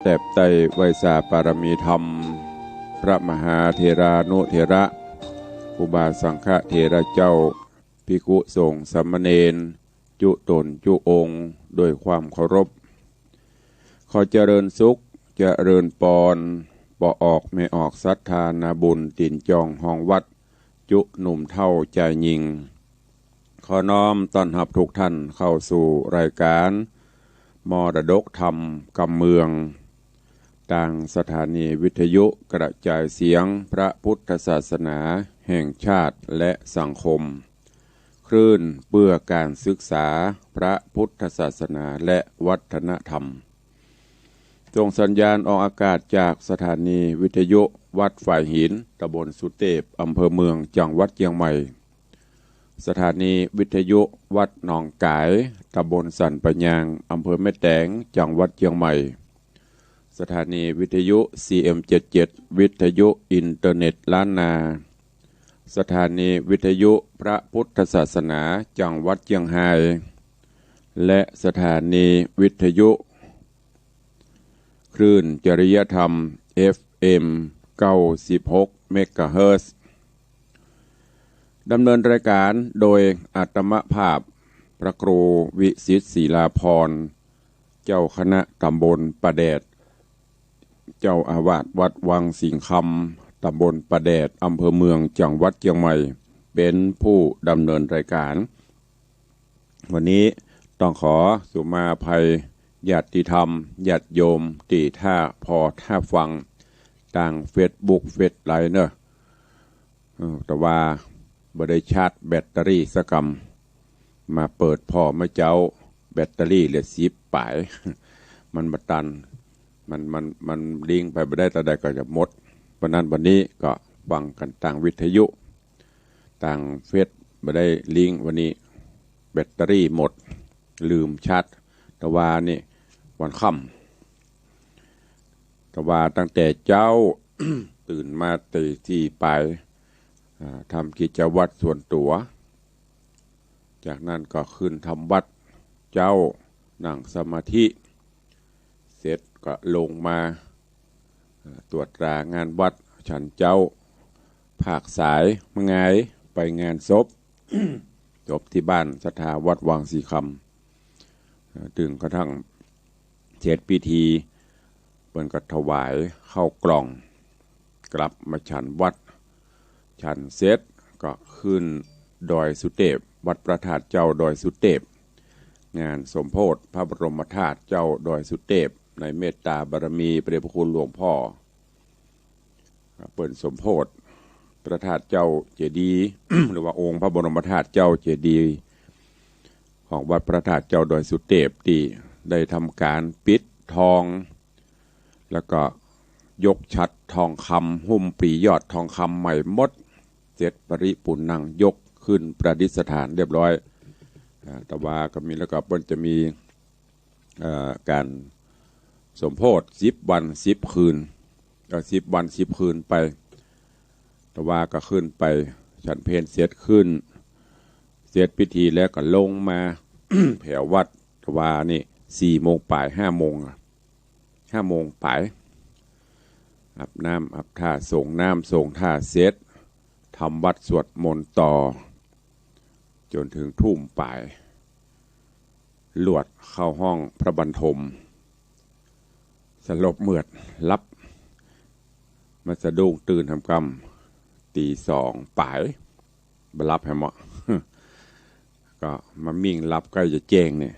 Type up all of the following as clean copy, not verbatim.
แต่ไตไวยสาปารมีธรรมพระมหาเถรานุเถระอุบาสังฆเถระเจ้าภิกขุสงฆ์สามเณรจุตนจุองค์โดยความเคารพขอเจริญสุขเจริญปอนปออกไม่ออกศรัทธานาบุญตินจองห้องวัดจุหนุ่มเท่าใจยิงขอน้อมต้อนรับทุกท่านเข้าสู่รายการมรดกธรรมกำเมืองต่างสถานีวิทยุกระจายเสียงพระพุทธศาสนาแห่งชาติและสังคมคลื่นเพื่อการศึกษาพระพุทธศาสนาและวัฒนธรรมส่งสัญญาณออกอากาศจากสถานีวิทยุวัดฝ่ายหินตำบลสุเทพอำเภอเมืองจังหวัดเชียงใหม่สถานีวิทยุวัดหนองกายตำบลสันปะยางอำเภอแม่แตงจังหวัดเชียงใหม่สถานีวิทยุ CM77 วิทยุอินเทอร์เน็ตล้านนาสถานีวิทยุพระพุทธศาสนาจังหวัดเชียงรายและสถานีวิทยุคลื่นจริยธรรม FM 96 เมกะเฮิรตซ์ดำเนินรายการโดยอาตมภาพพระครูวิสิตศิลาภรณ์เจ้าคณะตำบลประแดดเจ้าอาวาสวัดวังสิงคำตำบลประแดดอำเภอเมืองจังหวัดเชียงใหม่เป็นผู้ดำเนินรายการวันนี้ต้องขอสุมาภัยญาติธรรมญาติโยมที่ท่าพอท่าฟังต่างเฟซบุ๊กเฟซไลน์เนอะแต่ว่าบ่ได้ชาร์จแบตเตอรี่สักกำมาเปิดพ่อมาเจ้าแบตเตอรี่เหลือ10 ปลายมันมาตันมันลิงไปบ่ได้แต่ใดก็จะหมดเพราะนั้นวันนี้ก็ฟังกันต่างวิทยุต่างเฟซบ่ได้ลิงวันนี้แบตเตอรี่หมดลืมชาร์จแต่ว่านี่วันค่ำแต่ว่าตั้งแต่เจ้า ตื่นมาตีที่ไปทำกิจวัตรส่วนตัวจากนั้นก็ขึ้นทำวัดเจ้านั่งสมาธิเสร็จก็ลงมาตรวจตรางานวัดฉันเจ้าภาคสายมงายไปงานศพ จบที่บ้านศรัทธาวัดวังสีคำถึงกระทั่งเสร็จพิธีเปิ่นก็ถวายเข้ากล่องกลับมาฉันวัดฉันเสร็จก็ขึ้นดอยสุเทพวัดพระธาตุเจ้าดอยสุเทพงานสมโภชพระบรมธาตุเจ้าดอยสุเทพในเมตตาบารมีพระเดชพระคุณหลวงพ่อเปิ่นสมโภชพระธาตุเจ้าเจดีย์ หรือว่าองค์พระบรมธาตุเจ้าเจดีย์ของวัดพระธาตุเจ้าดอยสุเทพที่ได้ทำการปิดทองแล้วก็ยกฉัตรทองคำหุ้มปรียอดทองคำใหม่หมดเสร็จปริปุณณังยกขึ้นประดิษฐานเรียบร้อยแต่ว่าก็มีแล้วก็เพิ่นจะมีการสมโภช10 วัน 10 คืนก็10 วัน 10 คืนไปแต่ว่าก็ขึ้นไปฉันเพลเสร็จขึ้นเสร็จพิธีแล้วก็ลงมา แผ่วัดแต่ว่านี่4 โมงปลาย5 โมง5 โมงปลายอาบน้ำอาบท่าส่งน้ำส่งท่าเสร็จทำวัดสวดมนต์ต่อจนถึงทุ่มปลายลวดเข้าห้องพระบรรทมสลบเมือดรับมาสะดุ้งตื่นทำกรรมตี 2 ปลายบรับให้เหมาะ ก็มามิ่งรับใกล้จะแจ้งเนี่ย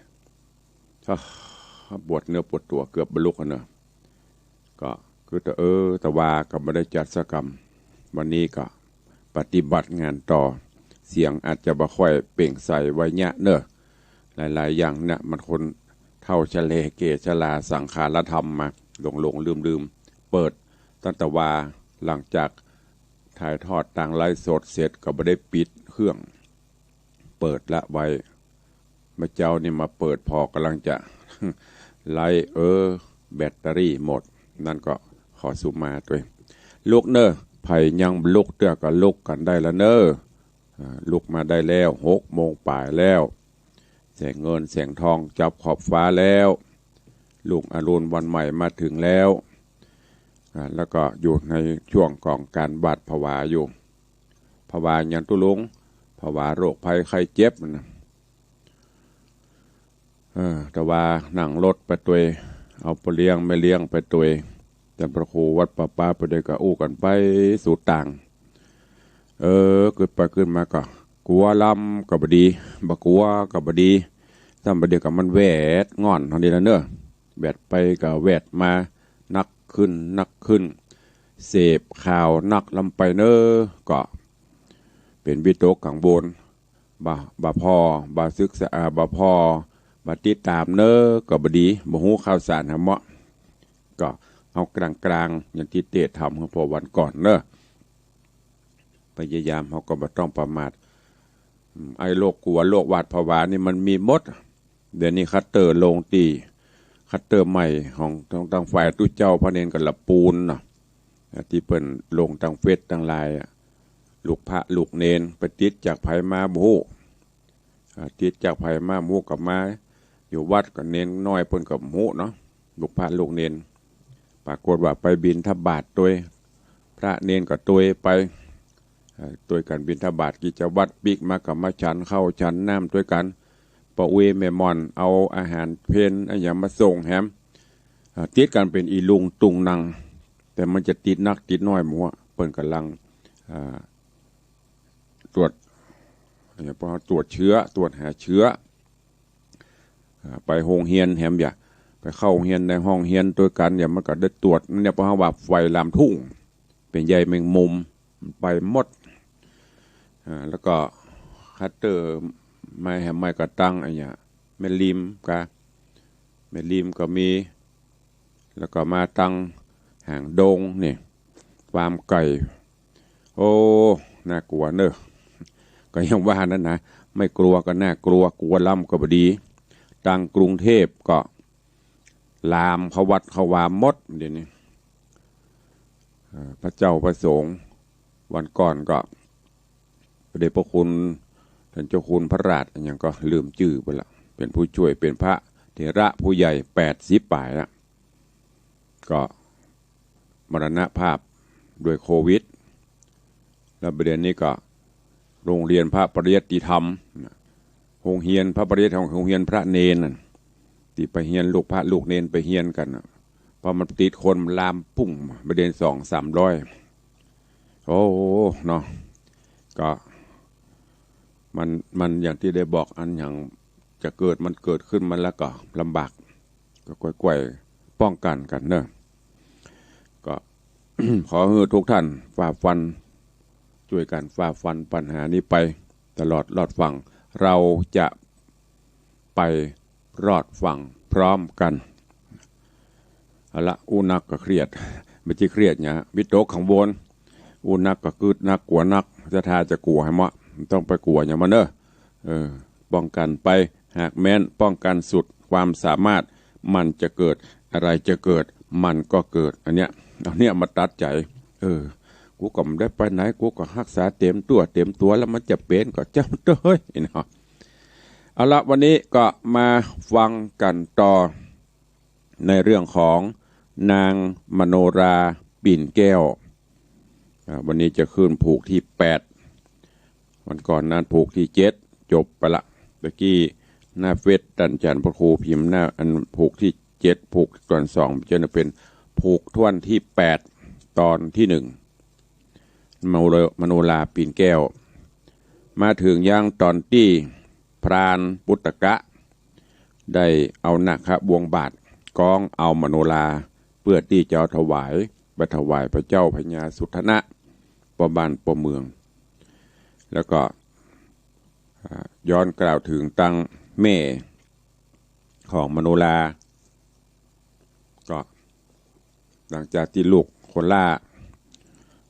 ปวดเนื้อปวดตัวเกือบบรรลุกันเนอะก็คือแต่ว่าก็ไม่ได้จัดสักกรรมวันนี้ก็ปฏิบัติงานต่อเสียงอาจจะบ่ค่อยเปล่งใสไว้เนี้ยเนอะหลายๆอย่างเนี่ยมันคนเท่าชะเลเกชลาสังขารธรรมมาหลงลืมเปิดตั้งแต่ว่าหลังจากถ่ายทอดต่างไลฟ์สดเสร็จก็ไม่ได้ปิดเครื่องเปิดละไว้มาเจ้านี่มาเปิดพอกำลังจะ ไล่แบตเตอรี่หมดนั่นก็ขอสุมาด้วยลุกเนอะไผ่ยังลุกเตือก็ลุกกันได้ละเนอะลุกมาได้แล้ว6 โมงปลายแล้วแสงเงินแสงทองจับขอบฟ้าแล้ว ลุงอรุณวันใหม่มาถึงแล้วแล้วก็อยู่ในช่วงของการบาดภาวะอยู่ภาวะอย่างตุลุงภาวะโรคภัยไข้เจ็บนะแต่ว่านั่งรถไปตัวเอาไปเลี้ยงไม่เลี้ยงไปตัวแต่พระครูวัดป่าป้าไปเด็กก็อู้กันไปสู่ต่างเกิดไปขึ้นมาก็กลัวลำกับบดีบกลัวกับบดีทำไปเดียวกับมันแวดงอนทางนี้แล้วเนอะแวดไปกับแวดมานักขึ้นเสพข่าวนักลำไปเนอะก็เป็นวิตกกังวลบ่พ่อศึกษาบ่พ่อติดตามเนอะกับบดีบ่ฮู้ข่าวสารหาเหมาะก็เอากลางอย่างที่เตะทำของพอวันก่อนเนอะพยายามเขาก็บ่ต้องประมาทไอ้โรคกลัวโรคหวาดผวานี่มันมีหมดเดี๋ยวนี้คัตเตอร์ลงตีคัตเตอร์ใหม่ของทางฝ่ายตู้เจ้าพระเนนกับละปูนเนาะที่เปิ่นลงทางเฟซทางไลน์ลูกพระลูกเนนไปติดจากไผมาบูติดจากไผมาหมูกับมาอยู่วัดกับเนนน้อยเปิ่นกับหมูเนาะลูกพระลูกเนนปรากฏว่าไปบิณฑบาตตัวพระเนนกับตัวไปตัวกันบิณฑบาตกิจวัตรปิกมากับมาฉันเข้าฉันน้ำด้วยกันปะเวแม่มอนเอาอาหารเพนอย่างมาส่งแฮมติดกันเป็นอีลุงตุงนังแต่มันจะติดนักติดน้อยหมัวเปิ่นกำลังตรวจพอตรวจเชื้อตรวจหาเชื้อไปโรงเรียนแฮมอย่าไปเข้าโรงเรียนในห้องเรียนด้วยกันอย่ามันก็ได้ตรวจเนี่ยเพราะว่าไฟลามทุ่งเป็นใยแมงมุมไปหมดแล้วก็คัตเตอร์ไม่แฮมไม่กระตั้งอะไรอย่างแม่ริมก็มีแล้วก็มาตั้งหางดงนี่ฟาร์มไก่โอ้น่ากลัวเนอะก็ยังว่านั่นนะไม่กลัวก็น่ากลัวล่ำก็บดีตั้งกรุงเทพก็ลามเขาวัดเขาวามดเดี๋ยวนี้พระเจ้าประสงค์วันก่อนก็พระเดชพระคุณท่านเจ้าคุณพระราชอย่างก็ลืมชื่อไปละเป็นผู้ช่วยเป็นพระเถระผู้ใหญ่80 ป่ายแล้วก็มรณภาพด้วยโควิดแล้วประเด็นนี้ก็โรงเรียนพระปริยัติธรรมโรงเรียนพระปริยัติธรรมโรงเรียนพระเนนที่ไปเรียนลูกพระลูกเนนไปเรียนกันพอมันติดคนลามพุ่งประเด็น200-300โอ้เนาะก็มันอย่างที่ได้บอกอันอย่างจะเกิดมันเกิดขึ้นมันแล้วก็ลำบากก็ค่อยๆป้องกันกันเนอะก็ ขอให้ทุกท่านฝ่าฟันช่วยกันฝ่าฟันปัญหานี้ไปตลอดรอดฝั่งเราจะไปรอดฝั่งพร้อมกันเอาละอูนักก็เครียดไม่ใช่เครียดเนี่ยวิตกขังบนอูนักก็กึดนักกลัวนักจะทาจะกลัวให้มะต้องไปกลัวอย่างมันป้องกันไปหากแม้นป้องกันสุดความสามารถมันจะเกิดอะไรจะเกิดมันก็เกิดอันเนี้ยมาตัดใจกูก็ไม่ได้ไปไหนกูก็รักษาเต็มตัวแล้วมันจะเป็นก็เจ้าเต้ยเนาะเอาละวันนี้ก็มาฟังกันต่อในเรื่องของนางมโนราปิ่นแก้ววันนี้จะขึ้นผูกที่8วันก่อนนั้นผูกที่7จบไปละเมื่อกี้หน้าเฟซดันจันทร์พระครูพิมพ์หน้าอันผูกที่7ผูกตอน2จะเป็นผูกท่วนที่8ตอนที่1มโนราปิ่นแก้วมาถึงย่างตอนที่พรานปุตตกะได้เอานาคบวงบาทกองเอามโนราเพื่อที่จะถวายไปถวายพระเจ้าพญาสุทนะปบ้านปเมืองแล้วก็ย้อนกล่าวถึงตั้งแม่ของมโนราก็หลังจากที่ลูกคนล่า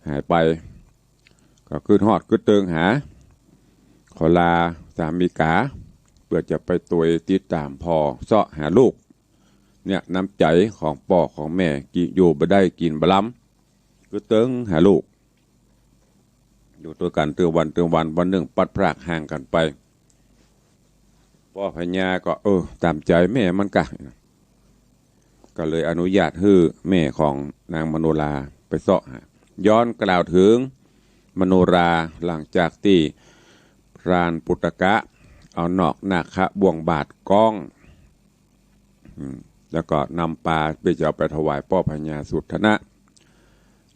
หายไปก็ขึ้นฮอดขึ้นเติงหาขอลาสามีกาเพื่อจะไปตัวติดตามพ่อเสาะหาลูกเนี่ยน้ำใจของพ่อของแม่อยู่บ่ได้กินบล้ำคือเติงหาลูกอยู่ตัวกันเตือนวันหนึ่งปัดพรากห่างกันไปพ่อพญาก็ตามใจแม่มันกะ ก็เลยอนุญาตให้แม่ของนางมโนราไปเสาะย้อนกล่าวถึงมโนราหลังจากที่พรานปุตตกะเอานอกนาคบ่วงบาทก้องแล้วก็นำปลาไปจะเอาไปถวายพ่อพญาสุทนะ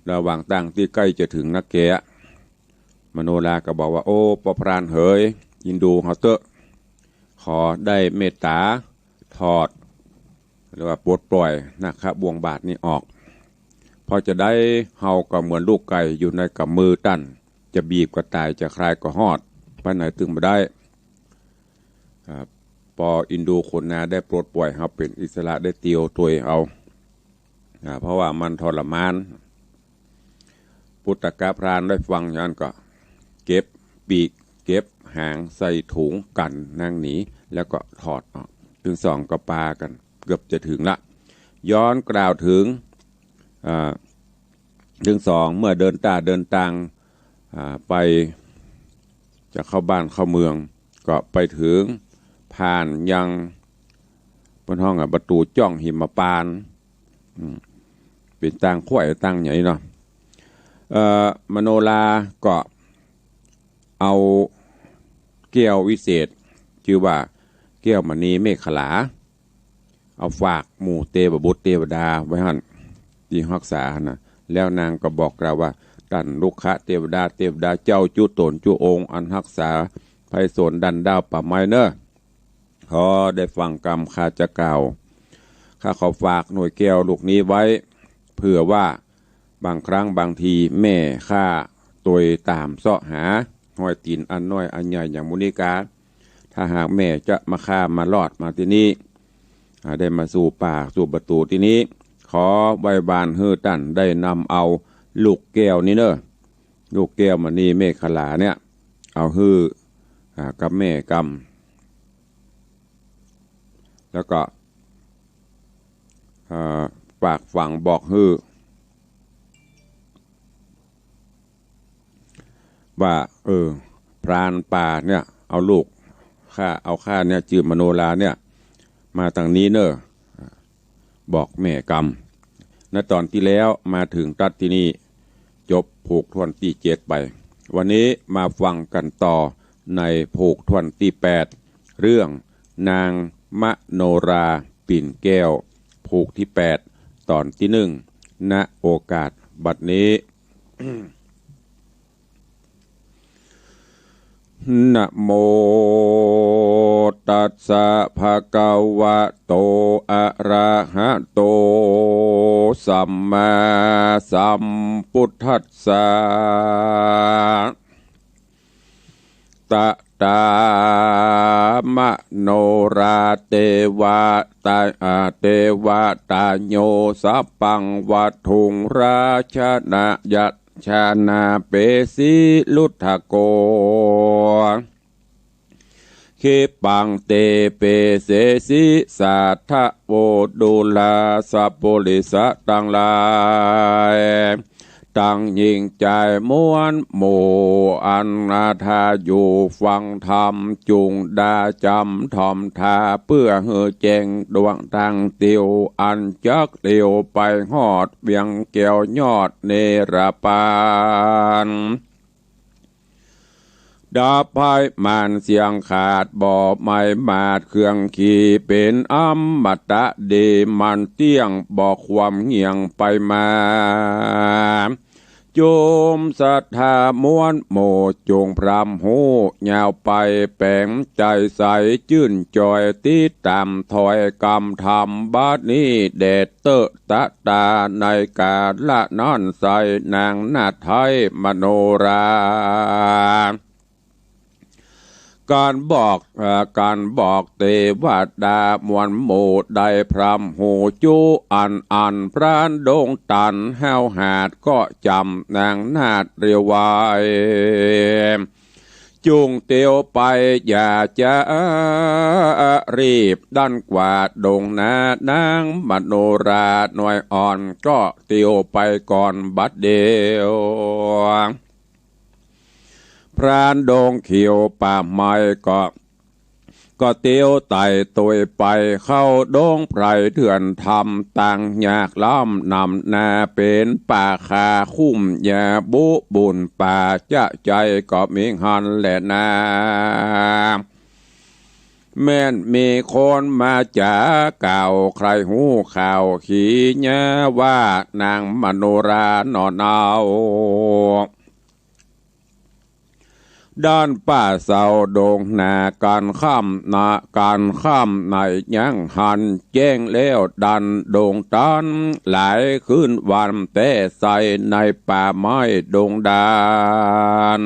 ระหว่างตั้งที่ใกล้จะถึงนักแกะมโนราก็บอกว่าโอ้พ่อพรานเฮยยินดูเขาเตอะขอได้เมตตาถอดหรือว่าปลดปล่อยนะครับบ่วงบาทนี้ออกพอจะได้เฮาก็เหมือนลูกไก่อยู่ในกำมือตั้นจะบีบก็ตายจะคลายก็หอดไปไหนตึงมาได้พออินดูคนนาได้ปลดปล่อยเฮาเป็นอิสระได้เตียวตัวเอาเพราะว่ามันทรมานปุตตกะพรานได้ฟังอย่างนั้นก็เก็บปีกเก็บหางใส่ถุงกันนั่งหนีแล้วก็ถอดออกถึงสองก็ปากันเกือบจะถึงละย้อนกล่าวถึงถึงสองเมื่อเดินต่างไปจะเข้าบ้านเข้าเมืองก็ไปถึงผ่านยังบนห้องประตูจ้องหิมพานต์เป็นตั้งขั้วตั้งใหญ่เนาะมโนราก็เอาแก้ววิเศษชื่อว่าแก้วมณีเมขลาเอาฝากหมู่เทพบุตรเทวดาไว้หั่นที่รักษานะแล้วนางก็บอกเราว่าท่านลูกค้าเทวดาเจ้าจุตนจุองค์อันรักษาไพศาลดันดาวป่าไม้เนอะขอได้ฟังกรรมข้าจะกล่าวข้าขอฝากหน่วยแก้วลูกนี้ไว้เผื่อว่าบางครั้งบางทีแม่ข้าตัวตามเสาะหาห้อยตีนอันน้อยอันใหญ่อย่างมุนิกาถ้าหากแม่จะมาฆ่ามารอดมาที่นี่ได้มาสู่ป่าสู่ประตูที่นี้ขอใบบานเฮือตันได้นำเอาลูกแก้วนี้เนอะลูกแก้วมณีเมขลาเนี่ยเอาฮือกับแม่กำแล้วก็ฝากฝังบอกฮือว่าพรานป่าเนี่ยเอาลูกข้าเนี่ยจือมโนราเนี่ยมาทางนี้เนอะบอกแม่กำณตอนที่แล้วมาถึงตัดที่นี่จบผูกทวนที่7ไปวันนี้มาฟังกันต่อในผูกทวนที่8เรื่องนางมโนราปิ่นแก้วผูกที่8ตอนที่1ณโอกาสบัดนี้ นะโมตัสสะภะคะวะโตอะระหะโตสัมมาสัมพุทธัสสะตะตามโนราเทวตาโยสัพพังวัตถุงราชนะยัตชานาเปสิลุทธโกเคปังเตเปเสสิสัทธโวดุลาสัพโพลิสะตังลายตั้งยิ่งใจม้วนโมอันนาทาอยู่ฟังธรรมจุงดาจำทอมทาเพื่อเฮือแจงดวงทางเตียวอันจักเตียวไปหอดเบียงแก้วยอดเนรปานดาบไพ่มานเสียงขาดบ่อไม่มาดเครื่องขี่เป็นอัมมตะเดมันเตี้ยงบอกความเงียงไปมาโจมศรัทธามวนโมจงพรำหูยาวไปแปลงใจใสจื่นจอยติดตามถอยกรรมธรรมบัดนี้เดชเตอะตะตาในกาละนั่นใสนางนาไทยมโนราการบอกเทวดามวลโมได้พรำหูจูอันพรานดงตันแห้วหาดก็จำนางนาดเรียวไว้จุงเตียวไปอย่าจะรีบดันกว่าดงนานางมโนราหน่อยอ่อนก็เตียวไปก่อนบัดเดียวพรานดงเขียวป่าไม้ก็ ก็เตียวไต่ตัวไปเข้าดงไพรเถื่อนทำต่างอยากล้ำนำนาเป็นป่าคาคุ้มอย่าบุบุญป่าจะใจก็มีหันแหละนาแม่นมีคนมาจากเก่าใครหูข่าวขี้เนื้อว่านางมโนรานอนเอาด้านป่าเสาโดงนาการข้ามนาการข้ามในยังหันแจ้งแล้วดันโดงตันหลายคืนวันแต่ใส่ในป่าไม้โดงดาน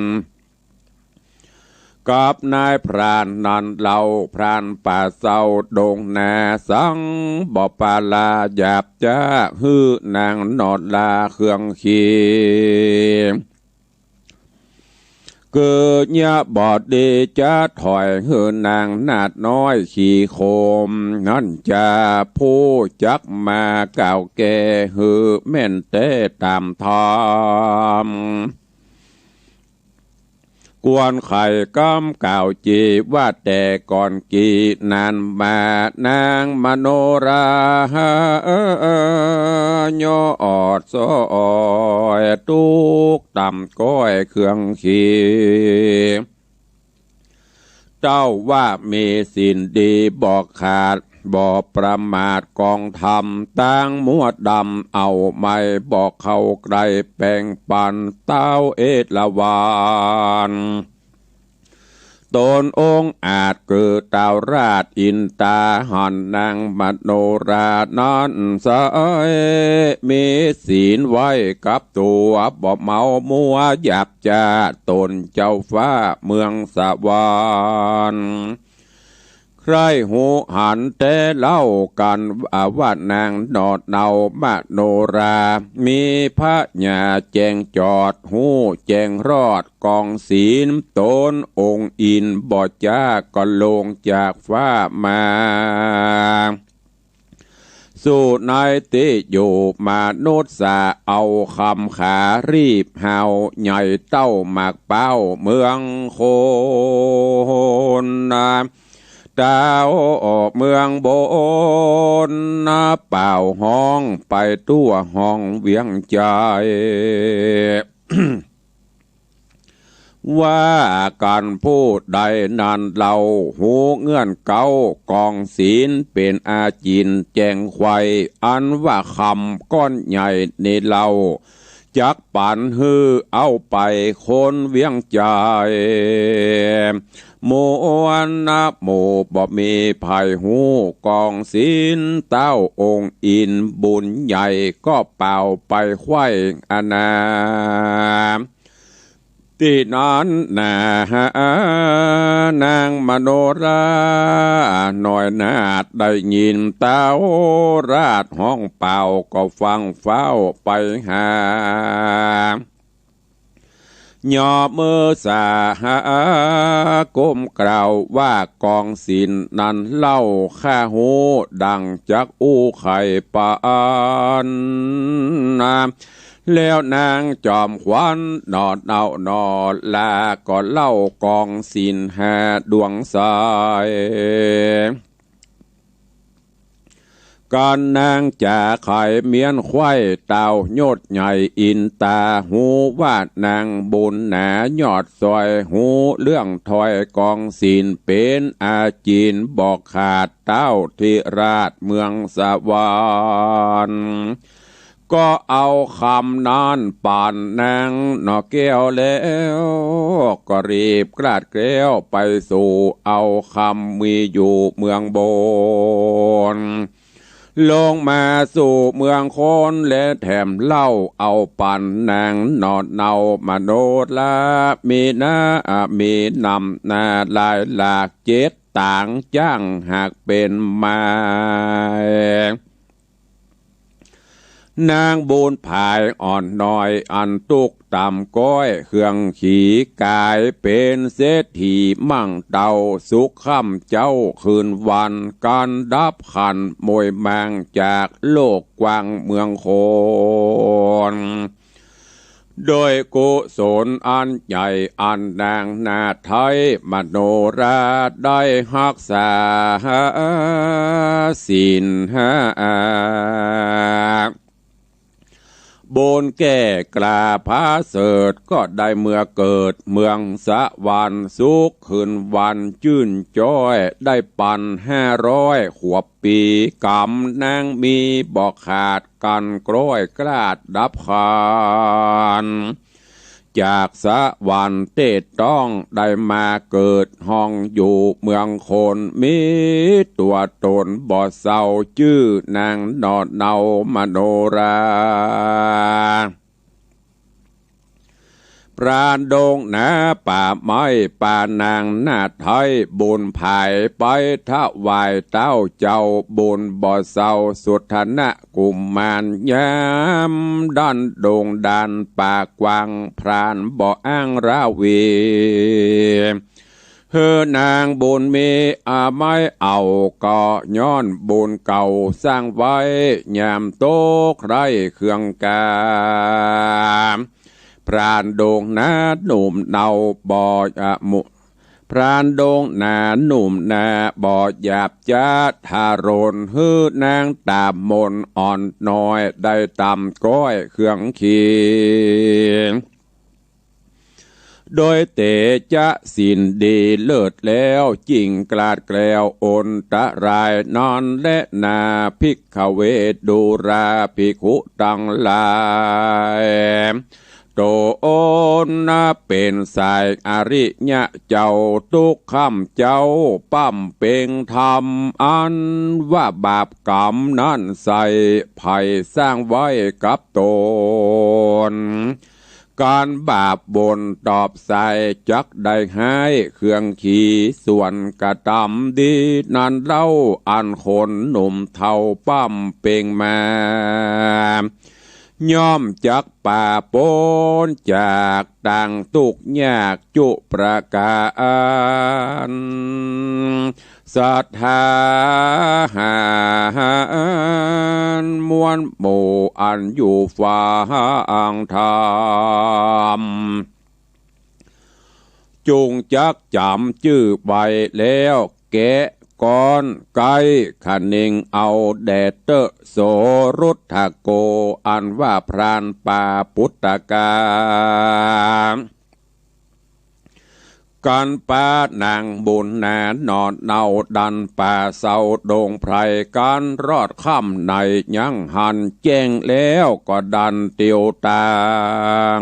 กับนายพรานนันเหล่าพรานป่าเศร้าโดงนาสังบ่ปาลาหยาบจ้าฮือนางนอดลาเครื่องขีเกิดยะบอดดีจะถอยหือนางนาดน้อยขี่โคมนั่นจะผู้จักมาเก่าแก่หือแม่นเต้ตามทอมกวนไข่ก้มเก่าจีว่าแต่ก่อนกี่นานมานางมโนราโยอดซอยตุกต่ำก้อยเครื่องขีเจ้าว่ามีสินดีบอกขาดบ่ประมาทกองทำตั้งมัวดำเอาไม่บอกเขาไกลแป่งปันเต้าเอตละวานตนองค์อาจเกิดดาวราชอินตาหันนางมโนรานั้นสายมีศีลไว้กับตัวบ่เมามัวหยาบจ้าตนเจ้าฟ้าเมืองสวรรค์ใครหูหันแต่เล่ากันว่านางนอดเนามโนรามีพระญาแจงจอดหูแจงรอดกองศีลตนองค์อินบ่จ้าก็ลงจากฟ้ามาสู่นายติอยู่มาโนดสาเอาคำขารีบเฮาใหญ่เต้าหมากเป้าเมืองโคนดาวออกเมืองบนนาเป่าห้องไปตัวห้องเวียงใจ ว่าการพูดใดนานเราหูเงื่อนเก้ากองศีลเป็นอาจินแจงไข่อันว่าคำก้อนใหญ่ในเราจักปันฮือเอาไปคนเวียงใจโมวนนับโมบ่มีภัยหูกองศีลเต้าองค์อินบุญใหญ่ก็เป่าไปไขว้อนามที่นั้นนางมโนราหน่อยนาดได้ยินเต้าราดห้องเป่าก็ฟังเฝ้าไปหาย่อมือสาก้มกล่าวว่ากองศีลนั้นเล่าข้าหูดังจากอู้ไข่ปานแล้วนางจอมขวัญนอดเอานอดลาก็เล่ากองศีลหาดวงสายก่อนนางจะไข่เมียนไข่เต่าโยดใหญ่อินตาหูว่านางบุญหนายอดซอยหูเรื่องถอยกองศีลเป็นอาจีนบอกขาดเต้าทิราชเมืองสวรรค์ก็เอาคำนั้นป่านนางนอแก้วแล้วก็รีบกราดแก้วไปสู่เอาคำมีอยู่เมืองบนลงมาสู่เมืองคนและแถมเล่าเอาปันนางนอดเนามโนลามีมีนำนาลายหลากเจ็ดต่างจ้างหากเป็นมานางบูนผายอ่อนน้อยอันตุกต่ำก้อยเครื่องขี่กายเป็นเศรษฐีมั่งเตาสุขค่ำเจ้าคืนวันการดับขันมวยแมงจากโลกกว้างเมืองโคน โดยกุศลอันใหญ่อันนางนาไทยมโนราได้รักษาศีลบนแก่กลาพาเสดก็ได้เมื่อเกิดเมืองสวรรค์สุขคืนวันชื่นจ้อยได้ปัน500 ขวบปีกำนางมีบอกขาดกันกล้อยกลาดดับขานจากสวรรค์เตดต้องได้มาเกิดห้องอยู่เมืองคนมีตัวตนบ่เศร้าชื่อนางนอดเนามโนราปราณดงนาป่าไม้ป่านางนาไทยบุญภายไปถวายเต้าเจ้าบุญบ่เศร้าสุทธนะกุมมารยามดันดงดันป่ากวางพรานบ่อ้างราวีเฮือนางบุญมีไม่เอาก็ย้อนบุญเก่าสร้างไว้ยามโตใครเครื่องกาพรานดงนาหนุ่มเนาบ่มุพรานดงนาหนุ่มนาบ่หยาบจ้าทารนฮื้อนางตามมนอ่อนน้อยได้ตำก้อยเครื่องเคียงโดยเตจะสินดีเลิศแล้วจริงกลาดแกล้วอนตะรายนอนและนาภิกขเวดูราภิกขุตังลายโตโอนนาเป็นสายอริยะเจ้าทุกคำเจ้าปั้มเป่งธรรมอันว่าบาปกรรมนั้นใส่ภัยสร้างไว้กับตนการบาปบนตอบใส่จักได้ให้เครื่องขี่ส่วนกระทำดีนั้นเล่าอันคนหนุ่มเท่าปั้มเป่งมาย่อมจักป่าปนจากต่างตุกยากจุประการศรัทธาหารมวลหมู่อันอยู่ฝ่าอังธรรมจุงจักจำชื่อใบแล้วแกะก้อนไก่ขันนิงเอาแดดเตอโสรุทธโกอันว่าพรานป่าปุตตะกาการป่านางบุญนานอนเนาดันป่าเศร้าดงไพรการรอดค่ำในยังหันแจ้งแล้วก็ดันเตียวตาง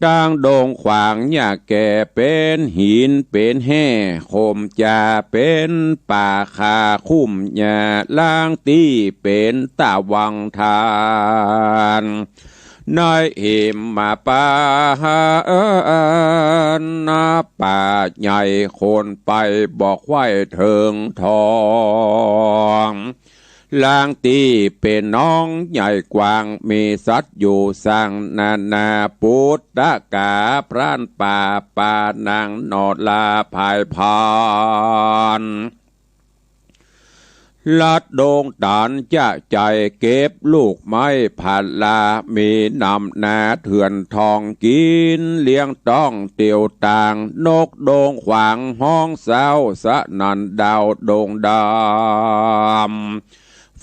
ดังโด่งขวางหญ้าแก่เป็นหินเป็นแห่คมจาเป็นป่าคาคุ้มหญ้าล่างตีเป็นตาวังทานนายหิมมาป่านาป่าใหญ่คนไปบอกไว้เถิงทองลางตีเป็นน้องใหญ่กว้างมีสัตว์อยู่สร้างนานาปุตตะกาพรานป่าป่านางนอดลาภายพานลัดดงตานจะใจเก็บลูกไม้ผ่านลามีนำนาเถื่อนทองกินเลี้ยงต้องเตียวต่างนกโดงขวางห้องเศร้าสะนันดาวโดงดำ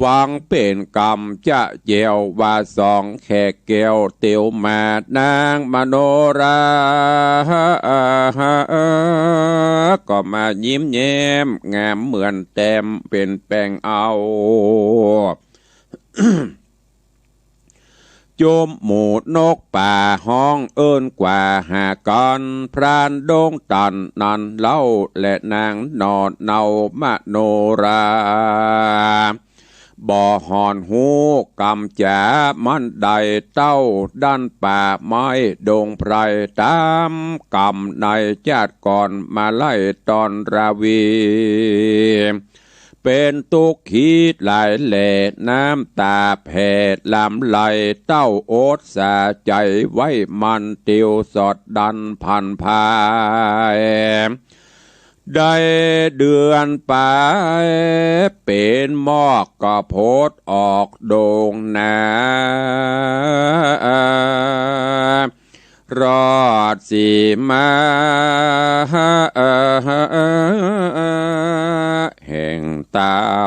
ฟังเป็นกรรมจะเจียวว่าสองแขกเกวเตียวมานางมโนราก็มายิ้มแย้มงามเหมือนแต้มเป็นแป้งเอาโจมหมูนกป่าห้องเอิ้นกว่าหากันพรานดงตันนันเล่าและนางนอนเนามโนราบ่หอนหูกำจ๋ามันใดเต้าด้านป่าไม้ดงไพรตามกำในจาดก่อนมาไล่ตอนราวีเป็นตุกขีดหลายแหล่น้ำตาแผ่ลำไหลเต้าโอดสาใจไว้มันติวสดดันพันพายได้เดือนไปเป็นหมอกก็โพดออกโด่งนา รอดสีมาแห่งเต้า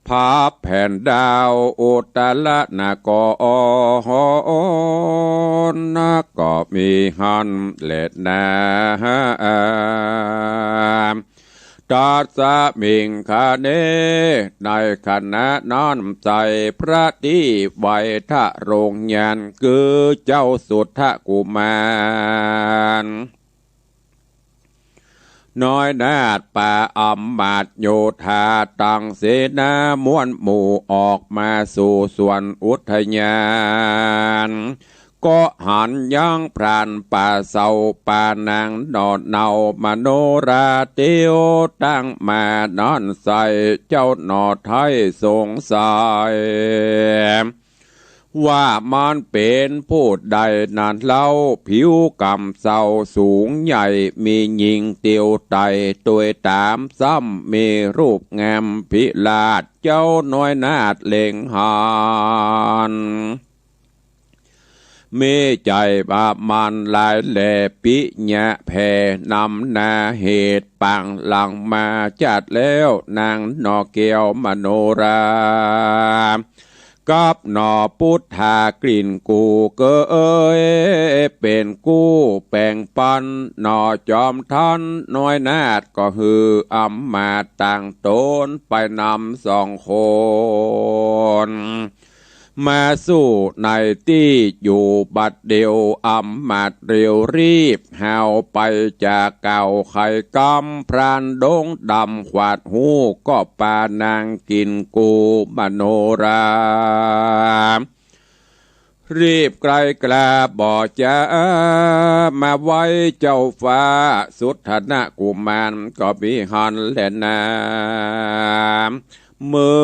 ภาพแผ่นดาวอุตละนะก็มีหันเล็ดนาตาสะมิงคาเนในคณะนอนใจพระที่ไวทะโรงยานคือเจ้าสุทธกุมารน้อยนาฏป่าอำมาตย์โยธาตังเสนาม้วนหมู่ออกมาสู่ส่วนอุทยานก็หันย่างพรานป่าเสาป่านางนอนเนามโนราเตียวตั้งมานอนใส่เจ้าหนอไทยสงสัยว่ามันเป็นผู้ใดนั่นเล่าผิวกำเศร้าสูงใหญ่มีหญิงเตียวไตตัวตามซ้ำมีรูปงามพิลาศเจ้าน้อยนาฏเล็งหานมีใจบามันหลายแหล่ปิญะแผ่นำนาเหตุปังหลังมาจัดแล้วนางนอเกียวมโนรากับหนอพุทธากลิ่นกูเกยเป็นกู้แป่งปันหนอจอมทันน้อยนาฏก็ฮืออำมาต่างตนไปนำ2 คนมาสู้ในที่อยู่บัดเดียวอำมาตย์เร็วรีบหาวไปจากเก่าไข่กำพรานดงดำขวาดหูก็ปานางกินกูมโนรารีบไกลกล้าบ่จะมาไว้เจ้าฟ้าสุทธนะกุมารก็มีหันแลนาเมื่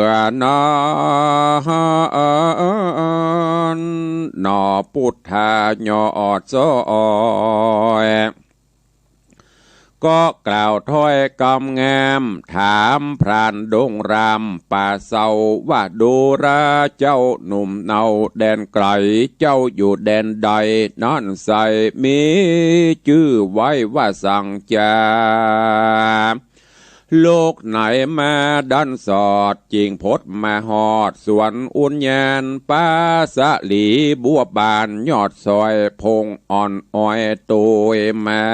อนอนนอพุทธายอดซอยก็กล่าวถ้อยกำงามถามพรานดงรามป่าเศร้าว่าดูราเจ้าหนุ่มเนาแดนไกลเจ้าอยู่แดนใดนั่นใสมีชื่อไว้ว่าสังจาโลกไหนมาดันสอดจิงพดมาหอดส่วนอุญญาณป้าสะหลีบัวบานยอดซอยพงอ่อนอ้อยตัวมา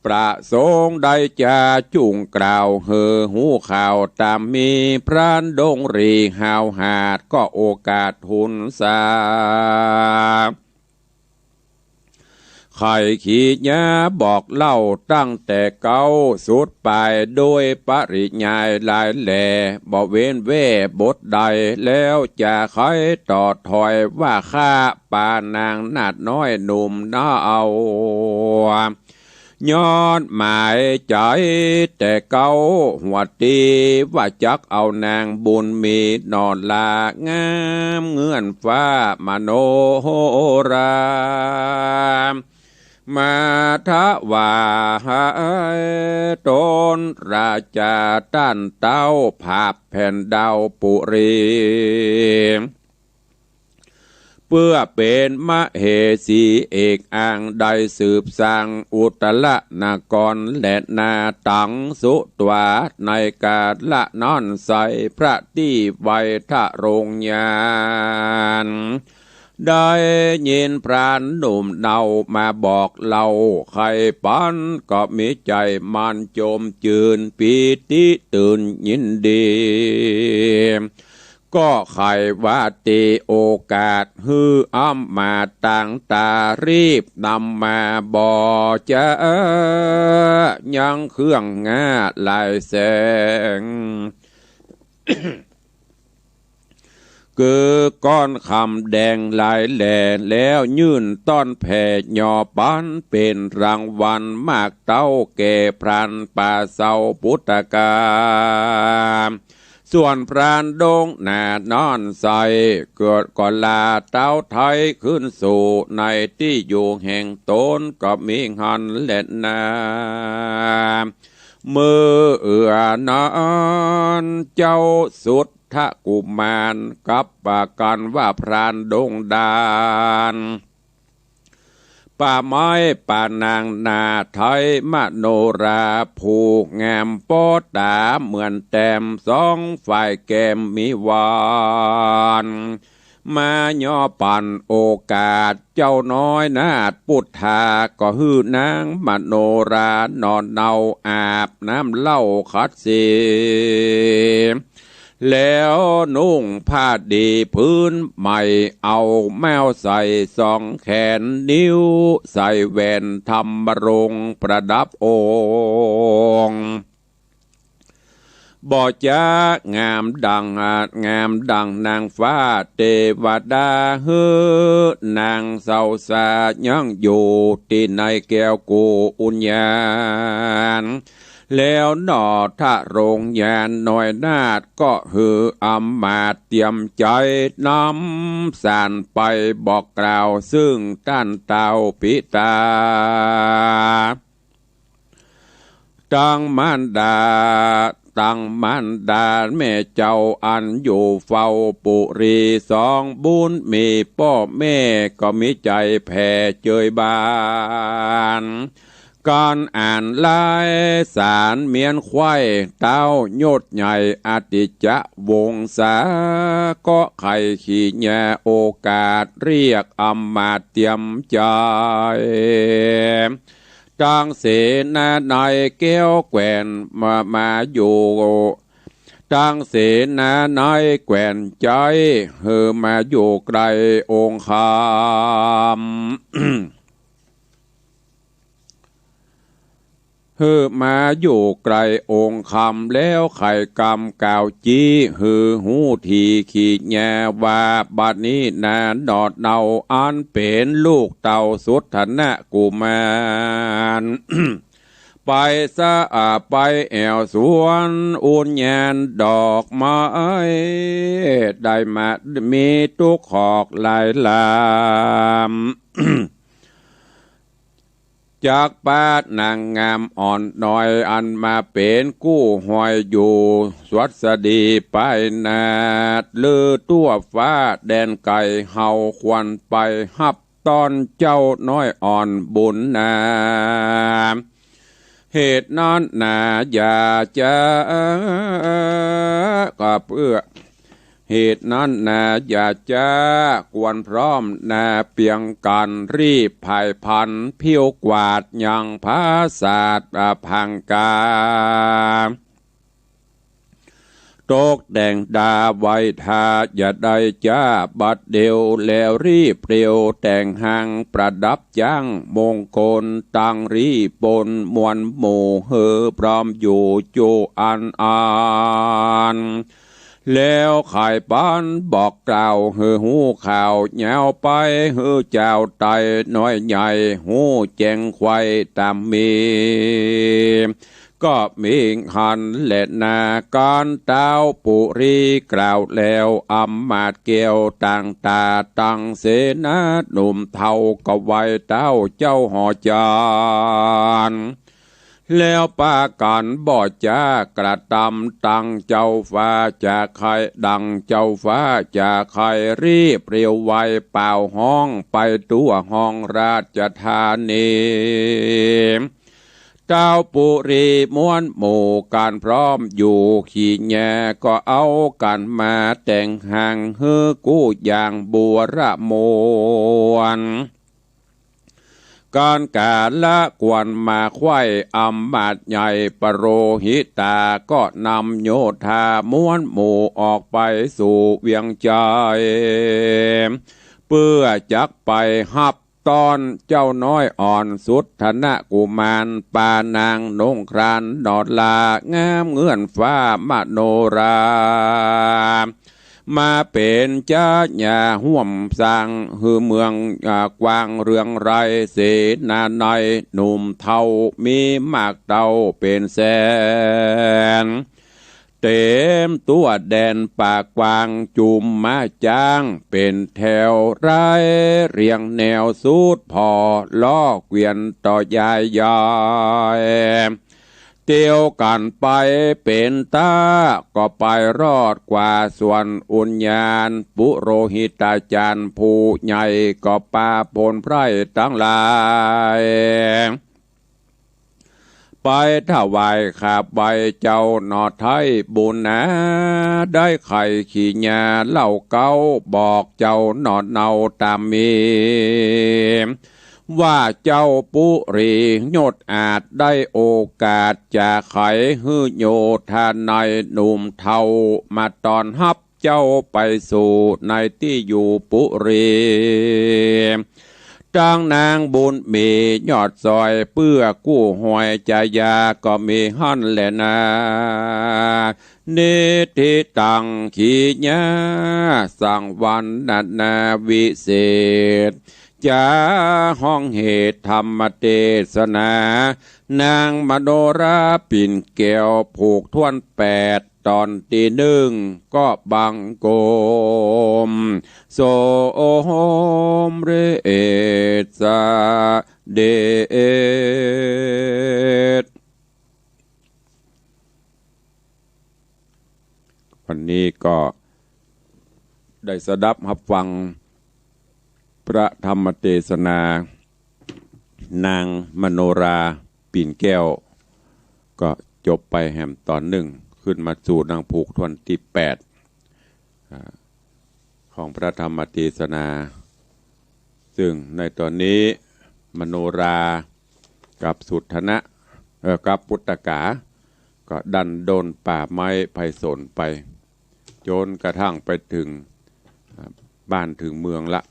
ประสงค์ได้จะจุงกล่าวเฮอหูข่าวตามมีพรานดงรีหาวหาดก็โอกาสทุนสาไข่ขีดยาบอกเล่าตั้งแต่เก่าสุดไปโดยปริยายหลายแหล่บ่เว้นเว่บทใดแล้วจะคอยต่อถอยว่าข้าป่านางนาดน้อยหนุ่มน่าเอาย้อนหมายใจแต่เก่าหัวตีว่าจักเอานางบุญมีนอนลางามเงื่อนฟ้ามโนรามาทวาตนราชาต้านเต้าภาพแผ่นดาวปุรีเพื่อเป็นมเหสีเอกอ่างได้สืบสร้างอุตละนากรและนาตังสุตวาในกาละนอนใสพระที่ไวทะโรงยานได้ยินพรานหนุ่มเนามาบอกเล่าใครปันก็มีใจมันโจมจืนปีติตื่นยินดีก็ใครว่าตีโอกาสฮืออ้ำมาต่างตารีบนำมาบ่จะยังเครื่องงาลายแสง คือก้อนคำแดงลายแหล่แล้วยื่นต้อนแผ่หย่อปันเป็นรางวัลมากเต้าแก่พรานป่าเศร้าพุทธกาส่วนพรานดงหน้านอนใสเกิดก่อนลาเต้าไทยขึ้นสู่ในที่อยู่แห่งตนก็มีหันเล็ดนามือเอื้อนอนเจ้าสุด ทกุมารกับปากันว่าพรานดงดานป่าไม้ป่านางนาไทยมโนราผูกงามโปตาเหมือนแต้มสองฝ่ายแก้มมีหวานมาย่อปั่นโอกาสเจ้าน้อยนาดปุถธาก็ฮือนางมโนรานอนเนาอาบน้ำเล่าคัดเสีแล้วนุ่งผ้าดีพื้นใหม่เอาแมวใส่สองแขนนิ้วใส่แหวนทำรงประดับองค์บ่จากามดังนางฟ้าเทวดาเฮือนางเศร้าสายังอยู่ที่ในแก้วกูอุญญาณแล้วหนอทะโรงยานหน่อยนาดก็ฮืออำมาตย์เตรียมใจน้ำสานไปบอกกล่าวซึ่งท่านเต่าปิตาตั้งมารดาแม่เจ้าอันอยู่เฝ้าปุรีสองบุญมีพ่อแม่ก็มีใจแผ่เจยบานก่อนอ่านลายสารเมียนควายเต้าโยดใหญ่อาติจะวงศาก็ไข่ขี้แย่โอกาสเรียกอำมาตย์เตรียมใจจางเสนาในแก้วแกว่นมาอยู่จางเสนาในแกว่นใจเฮอมาอยู่ไกลองค์คำ ฮือมาอยู่ไกลองค์คำแล้วไข่กำกาวจี้ฮือหูทีขีดแย่ว่าบัดนี้นานดอดเนาอันเป็นลูกเต่าสุดธนะกุมาร ไปซะไปแอวสวนอุญญาณดอกไม้ได้มามีตุกหอกลายลาม จากปาดนางงามอ่อนน้อยอันมาเป็นกู้หอยอยู่สวัสดีไปนาดลือตัวฟ้าแดนไก่เห่าควันไปฮับตอนเจ้าน้อยอ่อนบุญนาเหตุนั้นนาอย่าจะก็เพื่อเหตุนั้นนาอย่าจะกวนพร้อมนาเปียงกันรีบภายพันเพียวกวาดยังภาษาพังกาตกแดงดาไว้ทาอย่าได้จ้าบัดเดียวแล้วรีบเร็วแต่งหางประดับจังมงคลตั้งรีปนมวลหมู่เฮอพร้อมอยู่จูอันแล้วไข่ปันบอกกล่าวเฮือหูข่าวเหนียวไปเฮือเจ้าไตน้อยใหญ่หูแจงควายตามมีก็มีหันและนาการเต้าปุรีกล่าวแล้วอำมาตย์เกี่ยวต่างตาตั้งเสนาหนุ่มเท่าก็ไว้เต้าเจ้าหอจานแล้วปากันบ่จากระตำตั้งเจ้าฟ้าจากใครดังเจ้าฟ้าจากใครรีบเรียวไวเป่าห้องไปตัวห้องราชธานีเจ้าปุรีม้วนหมู่การพร้อมอยู่ขี่แง่ก็เอากันมาแต่งห่างเฮือกู้อย่างบัวระมวนการกาละกวนมาไข่อำมาตย์ใหญ่ปโรหิตาก็นำโยธาม้วนหมู่ออกไปสู่เวียงใจเพื่อจักไปฮับตอนเจ้าน้อยอ่อนสุดธนะกุมารปานางนงครานดอดลางามเงื่อนฟ้ามโนรามาเป็นเจ้าหญ้าห่วมสร้างหือเมืองกว้างเรืองไรเสนาในหนุ่มเท่ามีมากเต่าเป็นแสนเต็มตัวแดนปากกวางจุมมาจ้างเป็นแถวไรเรียงแนวสูดพอล้อเกวียนต่อยายยายเต เตียวกันไปเป็นตาก็ไปรอดกว่าส่วนอุญญาณปุโรหิตาจารย์ผู้ใหญ่ก็ปาปนไพร่ทั้งหลายไปถวายขาบใบเจ้าหนอไทยบุญนะได้ไข่ขี้ญาเล่าเก้าบอกเจ้าหนอเนาตามมีว่าเจ้าปุรีโยดอาจได้โอกาสจะไขฮือโยธาในหนุ่มเทามาตอนฮับเจ้าไปสู่ในที่อยู่ปุรีจ้างนางบุญมียอดซอยเพื่อกู้หวยจายาก็มีหั่นแหละนานิธิตังขีญาสังวันนาวิเศษจาห้องเหตุธรรมเทศนานางมโนราปิ่นแก้วผูกท่วน8ตอนที่1ก็บังโกมโสมเรศเดชวันนี้ก็ได้สดับรับฟังพระธรรมเทศนานางมโนราปิ่นแก้วก็จบไปแห่มตอน1ขึ้นมาสู่นางผูกทวนที่8ของพระธรรมเทศนาซึ่งในตอนนี้มโนรากับสุทธนะกับปุตตกาก็ดันโดนป่าไม้ไผ่สนไปจนกระทั่งไปถึงบ้านถึงเมืองละ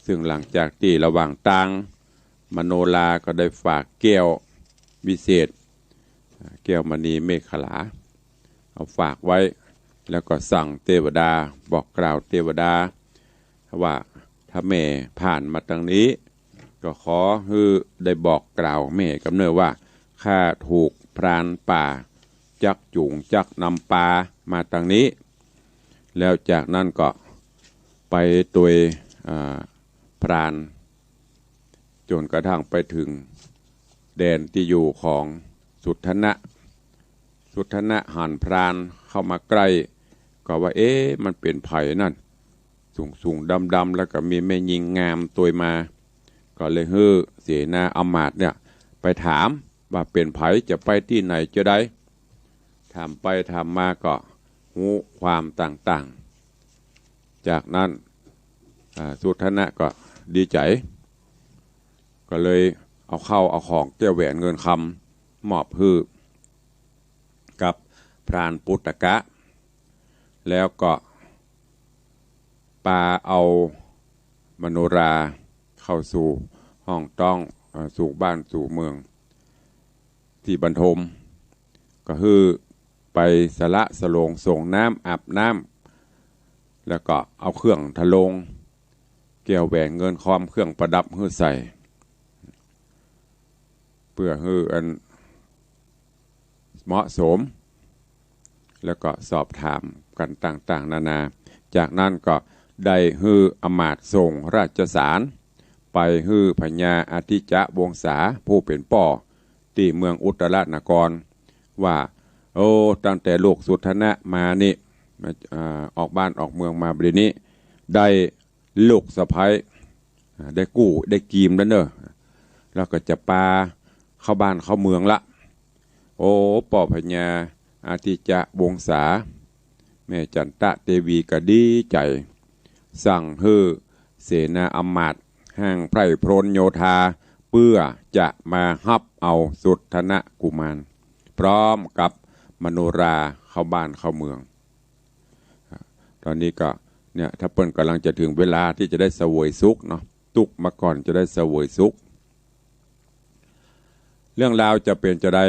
ซึ่งหลังจากที่ระหว่างทางมโนราก็ได้ฝากแก้ววิเศษแก้วมณีเมขลาเอาฝากไว้แล้วก็สั่งเทวดาบอกกล่าวเทวดาว่าถ้าแม่ผ่านมาทางนี้ก็ขอให้ได้บอกกล่าวแม่กำเนิดว่าข้าถูกพรานป่าจักจูงจักนำปลามาทางนี้แล้วจากนั้นก็ไปตัวยพรานจนกระทั่งไปถึงแดนที่อยู่ของสุทธนะหันพรานเข้ามาใกล้ก็ว่ามันเป็นไผ่นั่นสูงดำแล้วก็มีแม่ยิงงามตัวมาก็เลยเสนาอมาตย์เนี่ยไปถามว่าเป็นไผ่จะไปที่ไหนจะได้ถามไปถามมาก็รู้ความต่างๆจากนั้นสุทธนะก็ดีใจก็เลยเอาเข้าเอาของแก้วแหวนเงินคำมอบฮื้อกับพรานปุตตกะแล้วก็ปาเอามโนราเข้าสู่ห้องต้องสู่บ้านสู่เมืองที่บรรทมก็ไปสละสลงส่งน้ำอาบน้ำแล้วก็เอาเครื่องทะลงแก้วแหวนเงินคอมเครื่องประดับใส่เพื่ออันเหมาะสมแล้วก็สอบถามกันต่างๆนานาจากนั้นก็ได้อมาตย์ส่งราชสารไปพญาอาทิจะวงศาผู้เป็นป่อที่เมืองอุตรนครว่าตั้งแต่ลูกสุทธนะมานี่ออกบ้านออกเมืองมาบรินี้ได้ลูกสะใภ้ได้กู้ได้กีมแล้วเนอะแล้วก็จะปาเข้าบ้านเข้าเมืองละป่อพญาอาทิจะวงศาแม่จันตะเทวีก็ดีใจสั่งเสนาอมาตย์ห้างไพร่พรนโยธาเพื่อจะมาฮับเอาสุทธนะกุมารพร้อมกับมโนราเข้าบ้านเข้าเมืองตอนนี้ก็เนี่ยถ้าเปิ้นกำลังจะถึงเวลาที่จะได้เสวยสุขเนาะตุกมาก่อนจะได้เสวยสุขเรื่องราวจะเป็นจะได้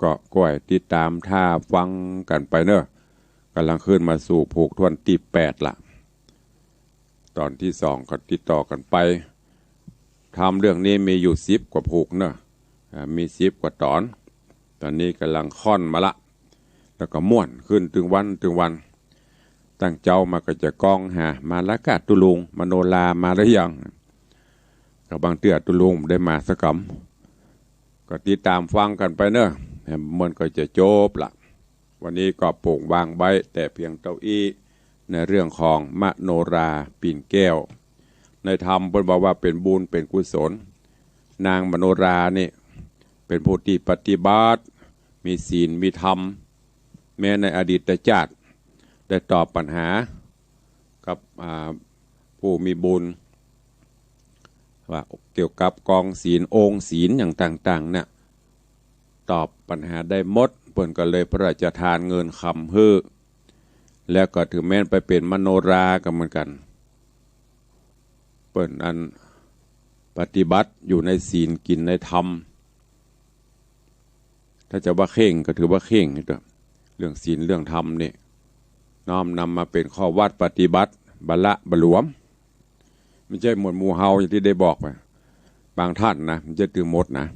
ก็ก่อยติดตามท่าฟังกันไปเนอะกำลังขึ้นมาสู่ผูกทวนที่8ละตอนที่2ก็ติดต่อกันไปทำเรื่องนี้มีอยู่10กว่าผูกเนอะมี10กว่าตอนนี้กำลังค่อนมาละแล้วก็ม่วนขึ้นถึงวันตั้งเจ้ามาก็จะกองมาละกาตุลุงมโนรามาหรือยังกับบางเตื้อตุลุงได้มาสักคำก็ติดตามฟังกันไปเนอะ มันก็จะจบละวันนี้ก็โปร่งวางไว้แต่เพียงเต้าอี้ในเรื่องของมโนราปิ่นแก้วในธรรมเพิ่นบอกว่าเป็นบุญเป็นกุศลนางมโนรานี่เป็นผู้ที่ปฏิบัติมีศีลมีธรรมแม้ในอดีตชาติได้ตอบปัญหากับผู้มีบุญว่าเกี่ยวกับกองศีลองค์ศีลอย่างต่างๆเนี่ยตอบปัญหาได้หมดเพิ่นก็เลยพระราชทานเงินคำเฮือแล้วก็ถือแม้นไปเป็นมโนราก็เหมือนกันเปิ้นอันปฏิบัติอยู่ในศีลกินในธรรมถ้าจะว่าเข่งก็ถือว่าเข่งนี่ตัวเรื่องศีลเรื่องธรรมนี่น้อมนำมาเป็นข้อวัดปฏิบัติบัลละบหลวมไม่ใช่หมวดหมู่เฮาอย่างที่ได้บอกไปบางท่านนะมันจะตื่นหมดนะ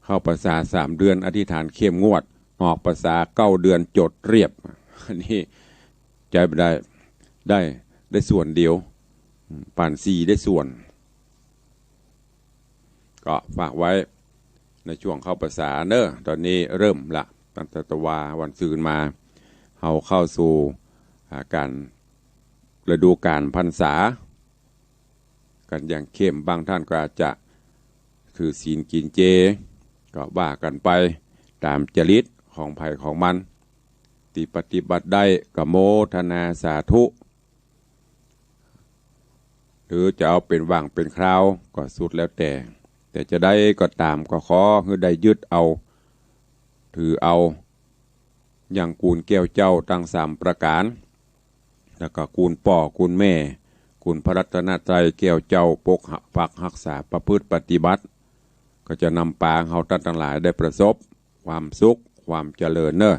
เข้าภาษา3 เดือนอธิษฐานเข้มงวดออกภาษา9 เดือนจดเรียบอันนี้ใจไม่ได้ส่วนเดียวป่าน4ได้ส่วนก็ฝากไว้ในช่วงเข้าภาษาเนอะตอนนี้เริ่มละตั้งแต่ตะวันซืนมาเราเข้าสู่การฤดูกาลพรรษากันอย่างเข้มบางท่านก็อาจจะคือศีลกินเจก็ว่ากันไปตามจริตของไผ่ของมันที่ปฏิบัติได้ก็โมทนาสาธุหรือจะเอาเป็นว่างเป็นคราวก็สุดแล้วแต่จะได้ก็ตามก็ขอให้ได้ยึดเอาถือเอาอย่างกูลแก้วเจ้าตั้ง3 ประการแล้วก็กูลป่อกูลแม่กูลพระรัตนตรัยแก้วเจ้าปกปักรักษาประพฤติปฏิบัติก็จะนำปางเฮาท่านทั้งหลายได้ประสบความสุขความเจริญเนอะ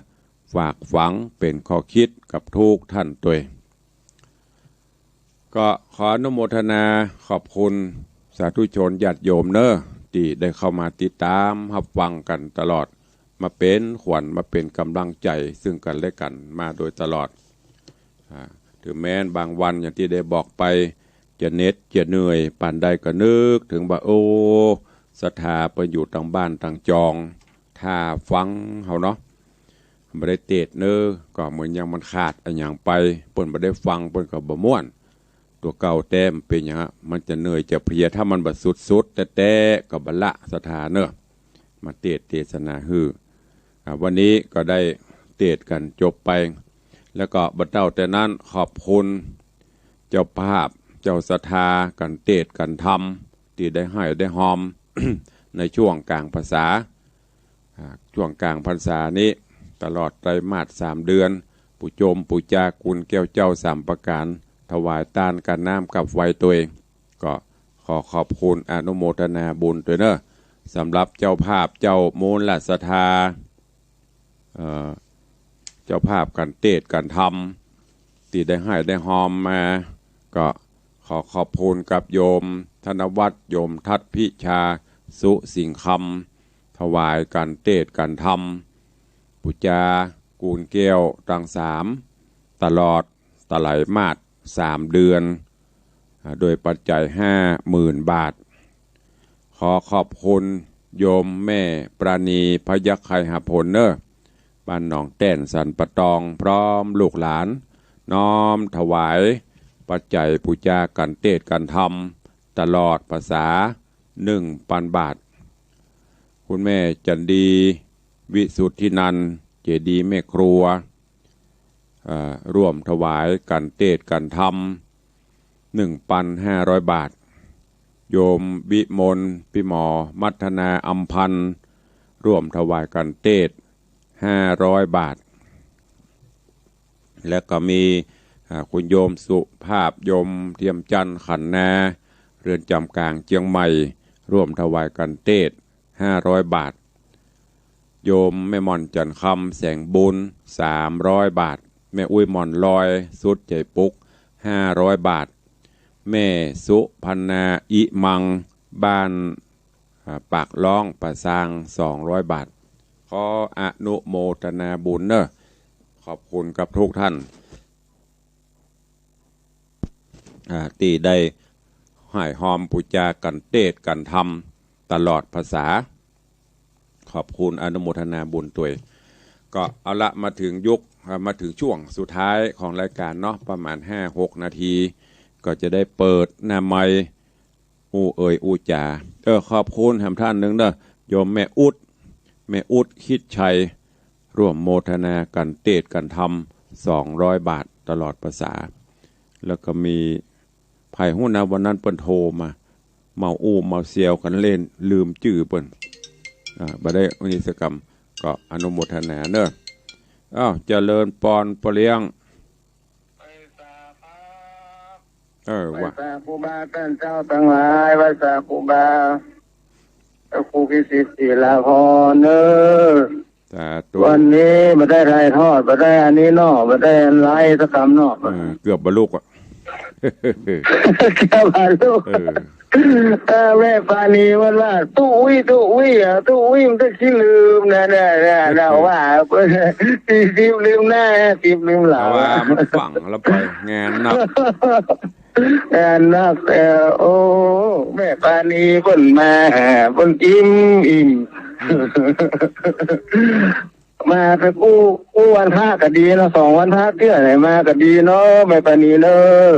ฝากฝังเป็นข้อคิดกับทุกท่านตัวก็ขออนุโมทนาขอบคุณสาธุชนญาติโยมเนอะที่ได้เข้ามาติดตามรับฟังกันตลอดมาเป็นขวัญมาเป็นกำลังใจซึ่งกันและกันมาโดยตลอดถึงแม้นบางวันอย่างที่ได้บอกไปจะเหน็ดจะเหนื่อยปานใดก็นึกถึงว่าโอ้ศรัทธาไปอยู่ต่างบ้านต่างจองถ้าฟังเขาเนาะไม่ได้เตะเนอก็เหมือนยังมันขาดอะไรอย่างไปเปิ้นไม่ได้ฟังเปิ้นก็บ่ม่วนตัวเก่าแต้มเป็นอย่างมันจะเหนื่อยจะเพลียถ้ามันบัดสุดแต่ก็บละศรัทธาเนอะมาเทศนาฮือวันนี้ก็ได้เทศกันจบไปแล้วก็บัดเต้าแต่นั้นขอบคุณเจ้าภาพเจ้าศรัทธากันเทศกันทำที่ได้ให้ได้หอม ในช่วงกลางพรรษาช่วงกลางพรรษานี้ตลอดไตรมาส3 เดือนปู่โจมปู่จาคุณแก้วเจ้า3 ประการถวายทานกันน้ำกับไฟตัวเองก็ขอขอบคุณอนุโมทนาบุญด้วยเนอะสำหรับเจ้าภาพเจ้ามูลศรัทธาเจ้าภาพกันเทศกันทำที่ได้ให้ได้หอมมาก็ขอขอบคุณกับโยมธนวัฒน์โยมทัตพิชาสุสิงคำถวายกันเทศกันทำปุจจากูลแก้วตั้ง3ตลอดตะไหลมาศ3 เดือนโดยปัจจัย50,000 บาทขอขอบคุณโยมแม่ปราณีพยัคฆ์ไคหผลเนอบ้านหนองแต้นสันปะตองพร้อมลูกหลานน้อมถวายปัจจัยปุจจากันเทศกันธรรมตลอดภาษา1,000 บาทคุณแม่จันดีวิสุทธินันท์เจดีแม่ครัวร่วมถวายกันเทศกันธรรม 1,500 บาทโยมวิมลพิหมอมัฒนาอัมพันธ์ร่วมถวายกันเทศ500 บาทและก็มีคุณโยมสุภาพโยมเทียมจันทร์ขันนาเรือนจำกลางเชียงใหม่ร่วมถวายกันเทศ500 บาทโยมแม่ม่อนจันคำแสงบุญ300 บาทแม่อุ้ยม่อนลอยสุดใจปุก500 บาทแม่สุพันนาอิมังบ้านปากล่องประสาง200 บาทขออนุโมทนาบุญเนอะขอบคุณกับทุกท่านที่ได้ให้หอมปุจจากันเทศกันธรรมตลอดภาษา ขอบคุณอนุโมทนาบุญตัวยก็เอาละมาถึงยุคมาถึงช่วงสุดท้ายของรายการเนาะประมาณ 5-6 นาทีก็จะได้เปิดหน้าไมค์อูจ่าขอบคุณแห่งท่านหนึ่งเด้อโยมแม่อุดคิดชัยร่วมโมทนากันเตดกันทำ200 บาทตลอดภาษาแล้วก็มีไผ่หุ้นนะวันนั้นเปิ้นโทรมาเมาเซียวกันเล่นลืมจื่อเปิ้นบ่ได้อนิสกรรมก็อนุโมทนาเนอะเจริญปอนปเลี้ยงว่าครูบาท่านเจ้าทั้งหลายวัดสาครูบาครูพิสิทธิ์ศิลาพรเนอวันนี้มาได้ไรทอดมาได้อันนี้นอกมาได้ไล่สักคำนอกเกือบบรรลุอ่ะเกือบบรรลุแม่ปานีมันว่าตู้วิตู้วิมันจะขี้ลืมนะเราว่าตีลืมหน้าตีลืมหลังว่ามันฝังแล้วไปงานหนักโอ้แม่ปานีเพิ่นมาเพิ่นอิ่มมาไปกู้วันพระก็ดีเนาะ2 วันพระเที่ยวไหนมาก็ดีเนาะแม่ปานีเนาะ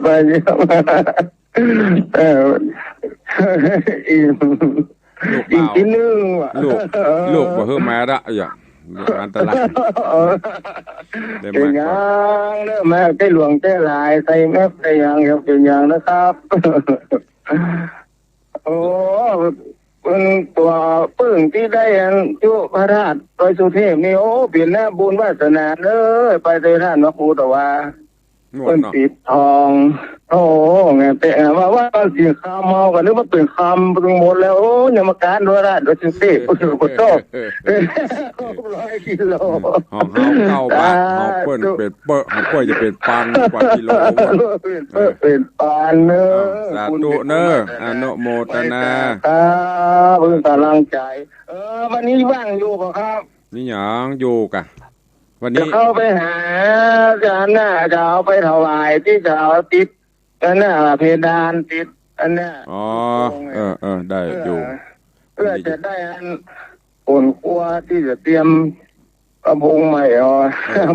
ไปอิ่มทีนึงลูกบ่เฮามาละอย่างอันตรายเป็นยังเริ่มมาได้หลวงได้หลายใส่แมสได้ยังเป็นยังนะครับโอ้เป็นตัวปึ้งที่ได้จุพระราชโดยสุเทพนี่โอ้เปลี่ยนหน้าบุญวาสนาเลยไปเจอท่านพระครูแต่ว่าเป็นปิดทองโอ้ไงแต่ว่าสิ่งคำเมากันนึกว่าเป็นคำเป็นหมดแล้วโอ้ยมาการด้วยราชโดยสุเทพก็คือคนโต100 กิโลห้องเก้าบาทห้องเปิ้นเป็นเปิ้ลห้องเปิ้ลจะเป็นปันกว่ากิโลเป็นปันเนอะสาธุเนอะอนุโมทนาเพิ่งกำลังใจวันนี้ว่างอยู่ป่ะครับนี่หยังอยู่กะวันนี้จะเข้าไปหาจะน่าจะเอาไปถวายที่จะเอาติดอันน่ะเพดานติดอันน่ะได้อยู่เพื่อจะได้อันผลครัวที่จะเตรียมกระพงใหม่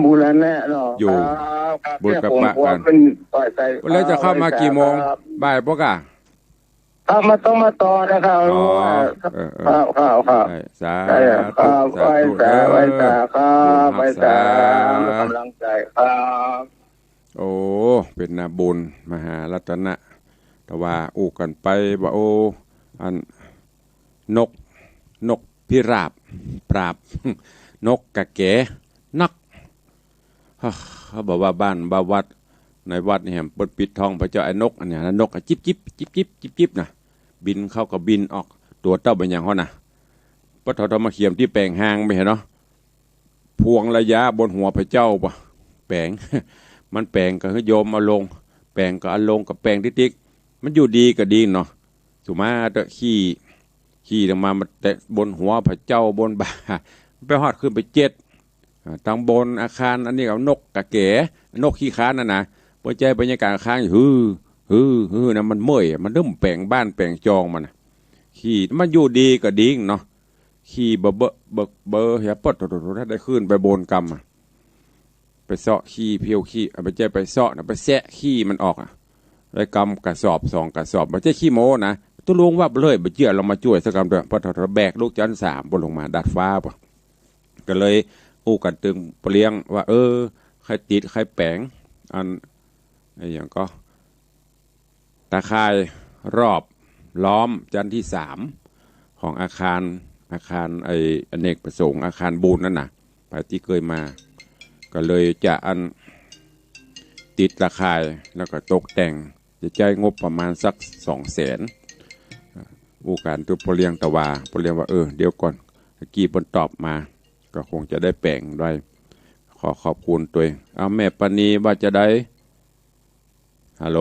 บูรณะเนาะอยู่บุญกับปะกันแล้วจะเข้ามากี่โมงบ่ายปะกะมาต้องมาต่อนะครับสาธุไว้สาครับไว้สากำลังใจครับโอ้เป็นนาบุญมหารัตนะแต่ว่ากันไปว่าโอ้อันนกพิราบปราบนกกะเก๋นักเขาบอกว่าบ้านบ้าวัดในวัดนี่เปิดปิดทองพระเจ้าไอ้นกอันเนี้ยนกจิ๊บนะบินเข้ากับบินออกตัวเต้าเป็นอย่างเขานะพระธรรมเขียมที่แปลงหางไม่เห็นเนาะพวงระยะบนหัวพระเจ้าปะแปลงมันแปลงก็โยมมาลงแปลงก็ลงกับแปลงติ๊กมันอยู่ดีก็ดีเนาะสุมาเตะขี่ลงมาแต่บนหัวพระเจ้าบนบ่าไปฮอดขึ้นไปทางบนอาคารอันนี้กับนกกะเก๋นกขี้ค้านนั่นนะพอใจบรรยากาศค้างอยู่ฮือนะมันเมื่อยมันเริ่มแปลงบ้านแปลงจองมันขี่มันอยู่ดีก็ดีเนาะขี่เบอเฮียปดถ้าได้ขึ้นไปบนกรรมไปเสาะขี้เพียวขี้ไปใจไปเสาะนะไปแซะขี้มันออกได้กำกระสอบ2 กระสอบไม่ใช่ขี้โม้นะตัวลงว่าเลยไปเจือเรามาช่วยสักกำเดียวพอเราแบกลูกจัน3บนลงมาดัดฟ้าปะก็เลยกันตึงเปลี่ยงว่าใครติดใครแปลงอันอย่างก็ตาข่ายรอบล้อมจันที่3ของอาคารอเนกประสงค์อาคารบูญนั่นน่ะไปที่เคยมาก็เลยจะติดตาข่ายแล้วก็ตกแต่งจะใช้งบประมาณสัก200,000การตัวพเลียงตะวาพเลียงว่าเดี๋ยวก่อนกี่บนตอบมาก็คงจะได้แปลงด้วยขอบคุณตัวเอาแม่ปณีว่าจะได้ฮัลโหล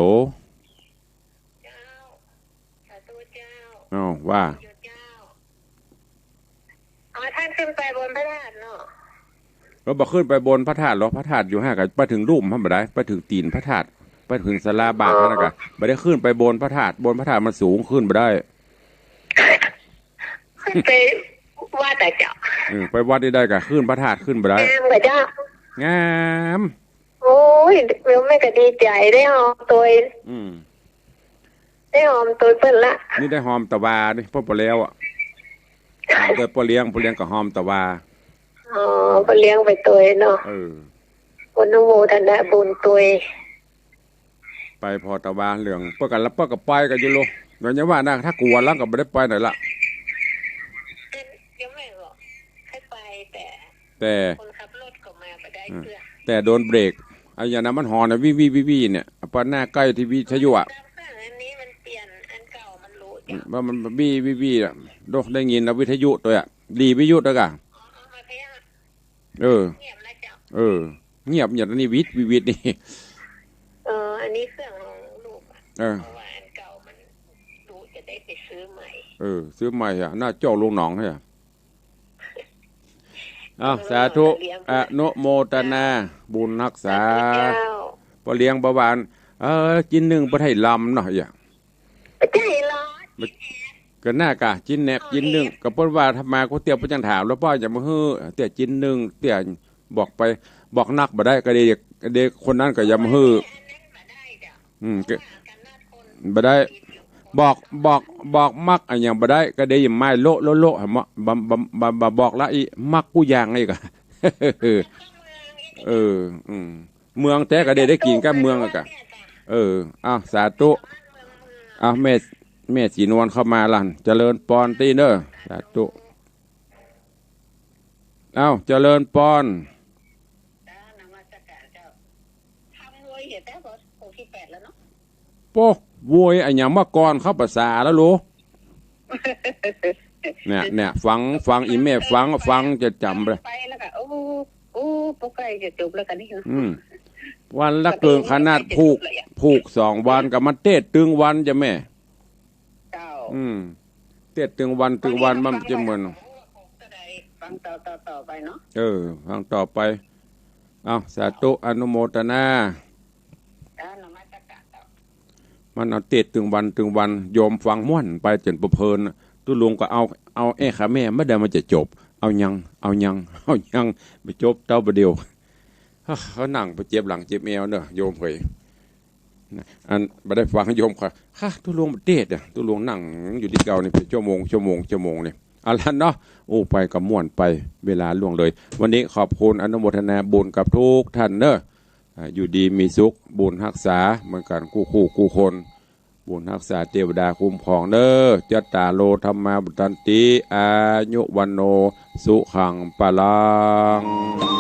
ว่าท่านขึ้นไปบนพระธาตุเนาะเราบอกขึ้นไปบนพระธาตุหรอพระธาตุอยู่ห่างกันไปถึงรูปมันไม่ได้ไปถึงตีนพระธาตุไปถึงศาลาบาทนั่นกันไม่ได้ขึ้นไปบนพระธาตุมันสูงขึ้นไปได้ขึ้นไป ว่าแต่เจ้าไปวัดได้กะขึ้นพระธาตุขึ้นไปได้งามกะเจ้างามโอ้ยเดี๋ยวแม่ก็ดีใจได้หอมตัวได้หอมตัวเปิ้นละนี่ได้หอมตะวาดิพ่อปลแล้วอ่ะเกิดปเลี้ยงกับหอมตะวาอ๋อปเลี้ยงไปตัวเนาะคนนโมทนาบุญตัวไปพอตะวาเหลืองเพื่อกันแล้วเพื่อกับไปกันอยู่โลโดยเฉพาะนะถ้ากลัวแล้วก็ไม่ได้ไปไหนละยังไม่หรอกให้ไปแต่คนขับรถก็มาไปได้เพื่อแต่โดนเบรกไอ้ยาน้ำมันหอนนะวิเนี่ยปนหน้าใกล้ที่วิทยุอ่ะอันนี้มันเปลี่ยนอันเก่ามันรู้ว่ามันวิอ่ะโดนได้ยินนะวิทยุตัวอ่ะดีวิทยุด้วยกันเงียบแล้วเจ้าเงียบอันนี้วิทนี่อันนี้เครื่องของลูกเพราะว่าอันเก่ามันรู้จะได้ไปซื้อใหม่ซื้อใหม่อ่ะหน้าเจ้าลงหนองให้อ่ะสาธุอนุโมทนาบุญรักษาพอเลี้ยงประวานจินหนึ่งประไทยลำหน่อยอ่ะประไทยลำก็น่ากะจินแนบจินหนึ่งกับเพิ่นว่าทำมาก๋วยเตี๋ยวประจังถามแล้วพ่อจะมาฮื้อเตี๋ยจินหนึ่งเตี๋ยบอกไปบอกนักบ่ได้ก็เด็กคนนั้นก็อย่ามาฮื้อบ่ได้บอกมักอันอย่างบ่ได้ก็ได้ยินไม้โลบอกละอีมักกูอย่างนี่ก็เมืองแต่ก็ได้กินกับเมืองอ่ะกะสาธุแม่สีนวลเข้ามาลั่นเจริญปอนตีเนอสาธุเจริญปอนโป้โวยอันอย่างเมื่อก่อนเข้าภาษาแล้วรู้เนี่ยฟังอีเมลฟังจะจำเลยไปแล้วก็ปกติจะจบแล้วกันนี่วันละเกินขนาดผูก2 วันกับมันเตะตึงวันจะแม่เตะตึงวันมันจะเหมือนฟังต่อไปเนาะฟังต่อไปสาธุอนุโมทนามันเอาเตะตึงวันโยมฟังม่วนไปจนประเพลินตุลุงก็เอาขาแม่ไม่ได้มันจะจบเอายังไปจบเต้าประเดียวเขานั่งไปเจ็บหลังเจ็บเอวเนอะโยมเผยอันไม่ได้ฟังโยมค่ะตุลุงเตะเนี่ยตุลุงนั่งอยู่ที่เก่านี่เป็นชั่วโมงเนี่ยอะไรเนาะไปกับม่วนไปเวลาล่วงเลยวันนี้ขอบคุณอนุโมทนาบุญกับทุกท่านเนอะอยู่ดีมีสุขบุญรักษาเหมือนกันคู่คนบุญรักษาเทวดาคุ้มครองเด้อจัตตาโลธรรมาบุตันติอายุวันโนสุขังปะลัง